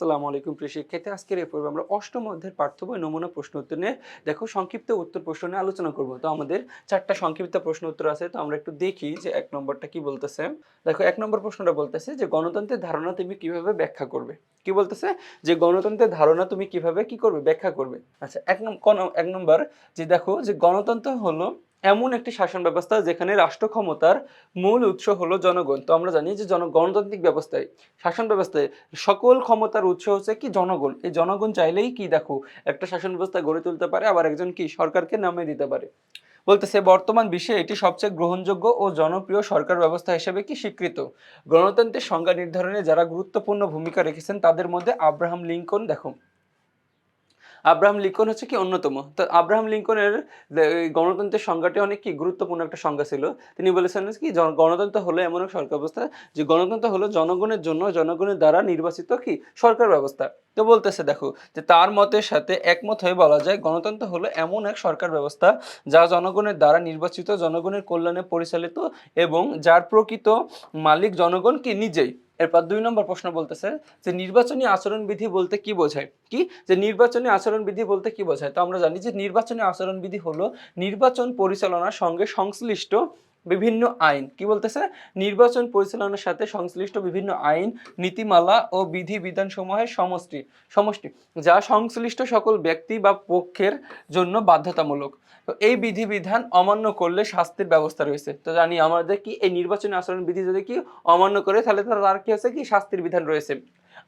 আসসালামু আলাইকুম প্রিয় শিক্ষার্থী। আজকের এই পর্বে আমরা অষ্টম অধ্যায়ের পাঠ্য বই নমুনা প্রশ্ন উত্তর নিয়ে দেখো সংক্ষিপ্ত উত্তর প্রশ্ন নিয়ে আলোচনা করব। তো আমাদের 4টা সংক্ষিপ্ত প্রশ্ন উত্তর আছে। তো আমরা একটু দেখি যে 1 নম্বরটা কি বলতেছে। দেখো 1 নম্বর প্রশ্নটা বলতেছে যে গণতন্ত্রের ধারণা তুমি কিভাবে ব্যাখ্যা করবে? কি বলতেছে? যে গণতন্ত্রের ধারণা তুমি কিভাবে কি করবে? ব্যাখ্যা করবে। আচ্ছা 1 নম্বর যে দেখো যে গণতন্ত্র হলো এমন একটি শাসন ব্যবস্থা যেখানে রাষ্ট্র ক্ষমতার মূল উৎস হলো জনগণ। তো আমরা জানি যে গণতান্ত্রিক ব্যবস্থায় শাসন ব্যবস্থায় সকল ক্ষমতার উৎস হচ্ছে কি জনগণ। এই জনগণ চাইলেই কি দেখো একটা শাসন ব্যবস্থা গড়ে তুলতে পারে, আবার একজন কি সরকারকে নামিয়ে দিতে পারে। বলতেছে বর্তমান বিশ্বে এটি সবচেয়ে গ্রহণযোগ্য ও জনপ্রিয় সরকার ব্যবস্থা হিসেবে কি স্বীকৃত। গণতন্ত্রের সংজ্ঞা নির্ধারণে যারা গুরুত্বপূর্ণ ভূমিকা রেখেছেন তাদের মধ্যে আব্রাহাম লিঙ্কন দেখো আব্রাহাম লিঙ্কন হচ্ছে কি অন্যতম। তো আব্রাহাম লিঙ্কনের এই গণতন্ত্রের সংজ্ঞাটি অনেক কি গুরুত্বপূর্ণ একটা সংজ্ঞা ছিল। তিনি বলেছেন কি গণতন্ত্র হলো এমন এক সরকার ব্যবস্থা যে গণতন্ত্র হলো জনগণের জন্য জনগণের দ্বারা নির্বাচিত কি সরকার ব্যবস্থা। তো বলতেছে দেখো যে তার মতের সাথে একমত হয়ে বলা যায় গণতন্ত্র হলো এমন এক সরকার ব্যবস্থা যা জনগণের দ্বারা নির্বাচিত, জনগণের কল্যাণে পরিচালিত এবং যার প্রকৃত মালিক জনগণ কি নিজেই। এরপর 2 নম্বর প্রশ্ন বলতেছে যে নির্বাচনী আচরণবিধি বলতে কি বোঝায়? কি যে নির্বাচনী আচরণবিধি বলতে কি বোঝায়? তো আমরা জানি যে নির্বাচনী আচরণবিধি হলো নির্বাচন পরিচালনার সঙ্গে সংশ্লিষ্ট বিভিন্ন আইন। কি বলতেছে? নির্বাচন পরিচালনার সাথে সংশ্লিষ্ট বিভিন্ন আইন, নীতিমালা ও বিধিবিধান সমূহের সমষ্টি যা সংশ্লিষ্ট সকল ব্যক্তি বা পক্ষের জন্য বাধ্যতামূলক। তো এই বিধিবিধান অমান্য করলে শাস্তির ব্যবস্থা রয়েছে। তো জানি আমাদের কি এই নির্বাচনী আচরণবিধি যদি কি অমান্য করে তাহলে তার কি আছে কি শাস্তির বিধান রয়েছে।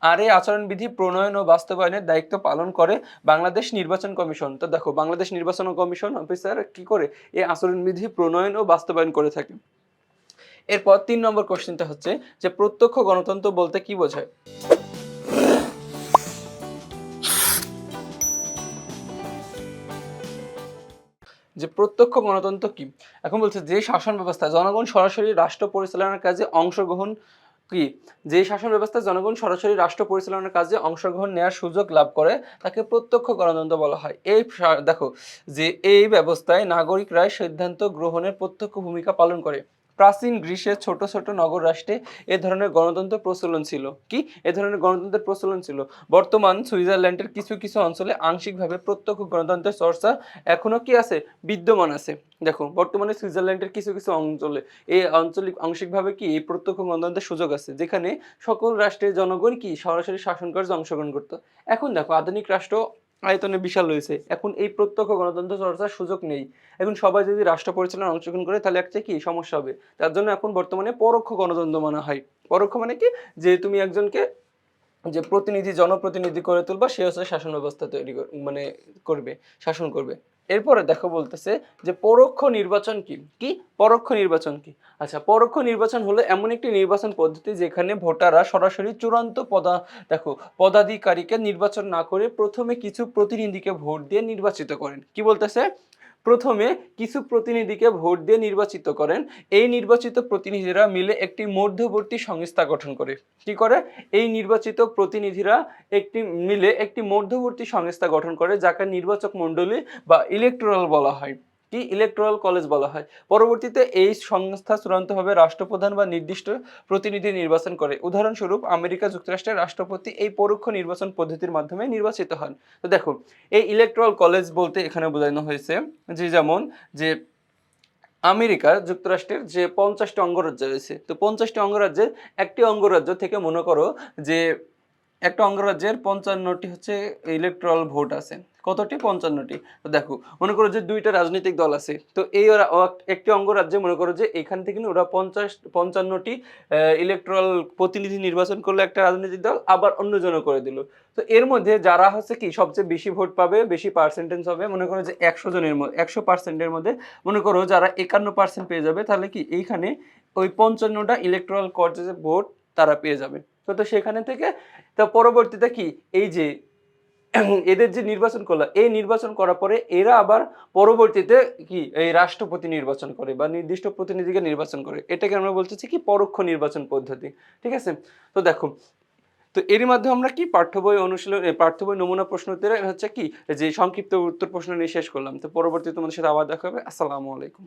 আর এই আচরণবিধি প্রণয়ন ও বাস্তবায়নের দায়িত্ব পালন করে বাংলাদেশ নির্বাচন কমিশন। তো দেখো বাংলাদেশ নির্বাচন কমিশন অফিসার কি করে এই আচরণবিধি প্রণয়ন ও বাস্তবায়ন করে থাকে। এরপর 3 নম্বর কোশ্চেনটা হচ্ছে যে প্রত্যক্ষ গণতন্ত্র বলতে কি বোঝায়? যে প্রত্যক্ষ গণতন্ত্র কি? এখন বলছে যে শাসন ব্যবস্থা জনগণ সরাসরি রাষ্ট্র পরিচালনার কাজে অংশগ্রহণ কি যে শাসন ব্যবস্থায় জনগণ সরাসরি রাষ্ট্র পরিচালনার কাজে অংশগ্রহণ নেওয়ার সুযোগ লাভ করে তাকে প্রত্যক্ষ গণতন্ত্র বলা হয়। দেখো যে এই ব্যবস্থায় নাগরিকরাই সিদ্ধান্ত গ্রহণের প্রত্যক্ষ ভূমিকা পালন করে। প্রাচীন গ্রিসের ছোট ছোট নগর রাষ্ট্রে এ ধরনের গণতন্ত্র প্রচলন ছিল। কি এ ধরনের গণতন্ত্রের প্রচলন ছিল। বর্তমান সুইজারল্যান্ডের কিছু কিছু অঞ্চলে আংশিকভাবে প্রত্যক্ষ গণতন্ত্রের চর্চা এখনো কি আছে বিদ্যমান আছে। দেখো বর্তমানে সুইজারল্যান্ডের কিছু কিছু অঞ্চলে এই আঞ্চলিক আংশিকভাবে কি এই প্রত্যক্ষ গণতন্ত্রের সুযোগ আছে, যেখানে সকল রাষ্ট্রের জনগণ কি সরাসরি শাসন কার্যে অংশগ্রহণ করত। এখন দেখো আধুনিক রাষ্ট্র আয়তনে বিশাল রয়েছে, এখন এই প্রত্যক্ষ গণতন্ত্র চর্চার সুযোগ নেই। এখন সবাই যদি রাষ্ট্র পরিচালনায় অংশগ্রহণ করে তাহলে একটা কি সমস্যা হবে। তার জন্য এখন বর্তমানে পরোক্ষ গণতন্ত্র মানা হয়। পরোক্ষ মানে কি যে তুমি একজনকে যে প্রতিনিধি জনপ্রতিনিধি করে তুলবা, সে হচ্ছে শাসন ব্যবস্থা তৈরি মানে করবে, শাসন করবে। এরপরে দেখো বলতেছে যে পরোক্ষ নির্বাচন কি? কি পরোক্ষ নির্বাচন কি? আচ্ছা পরোক্ষ নির্বাচন হলো এমন একটি নির্বাচন পদ্ধতি যেখানে ভোটাররা সরাসরি চূড়ান্ত পদাধিকারীকে নির্বাচন না করে প্রথমে কিছু প্রতিনিধিকে ভোট দিয়ে নির্বাচিত করেন। কি বলতেছে? প্রথমে কিছু প্রতিনিধিকে ভোট দিয়ে নির্বাচিত করেন। এই নির্বাচিত প্রতিনিধিরা মিলে একটি মধ্যবর্তী সংস্থা গঠন করে। কি করে? এই নির্বাচিত প্রতিনিধিরা একটি মধ্যবর্তী সংস্থা গঠন করে যাকে নির্বাচক মণ্ডলী বা ইলেকটোরাল বলা হয়। কি ইলেকটোরাল কলেজ বলা হয়। পরবর্তীতে এই সংস্থা চূড়ান্তভাবে রাষ্ট্রপ্রধান বা নির্দিষ্ট প্রতিনিধি নির্বাচন করে। উদাহরণস্বরূপ আমেরিকা যুক্তরাষ্ট্রের রাষ্ট্রপতি এই পরোক্ষ নির্বাচন পদ্ধতির মাধ্যমে নির্বাচিত হন। তো দেখো এই ইলেকটোরাল কলেজ বলতে এখানে বোঝানো হয়েছে যে যেমন যে আমেরিকা যুক্তরাষ্ট্রের যে 50টি অঙ্গরাজ্য রয়েছে, তো 50টি অঙ্গরাজ্যের একটি অঙ্গরাজ্য থেকে মনে করো যে একটা অঙ্গরাজ্যের 55টি হচ্ছে ইলেকট্রাল ভোট আছে। কতটি? 55টি। তো দেখো মনে করো যে 2টা রাজনৈতিক দল আছে। তো এই একটি অঙ্গরাজ্যে মনে করো যে এখান থেকে ওরা 55টি ইলেকট্রাল প্রতিনিধি নির্বাচন করলো একটা রাজনৈতিক দল, আবার অন্যজনও করে দিল। তো এর মধ্যে যারা হচ্ছে কি সবচেয়ে বেশি ভোট পাবে, বেশি পার্সেন্টেজ হবে, মনে করো যে 100 জনের মধ্যে 100% মধ্যে মনে করো যারা 51% পেয়ে যাবে তাহলে কি এইখানে ওই 55টা ইলেকট্রাল কলেজে ভোট তারা পেয়ে যাবে। তো সেখানে থেকে তা পরবর্তীতে কি এই যে এদের যে নির্বাচন করলো, এই নির্বাচন করার পরে এরা আবার পরবর্তীতে কি এই রাষ্ট্রপতি নির্বাচন করে বা নির্দিষ্ট প্রতিনিধিকে নির্বাচন করে। এটাকে আমরা বলতেছি কি পরোক্ষ নির্বাচন পদ্ধতি। ঠিক আছে? তো দেখো তো এরই মাধ্যমে আমরা কি পাঠ্য বই অনুশীলন পাঠ্য বই নমুনা প্রশ্ন উত্তরে হচ্ছে কি যে সংক্ষিপ্ত উত্তর প্রশ্ন নিয়ে শেষ করলাম। তো পরবর্তীতে তোমাদের সাথে আবার দেখা হবে। আসসালামু আলাইকুম।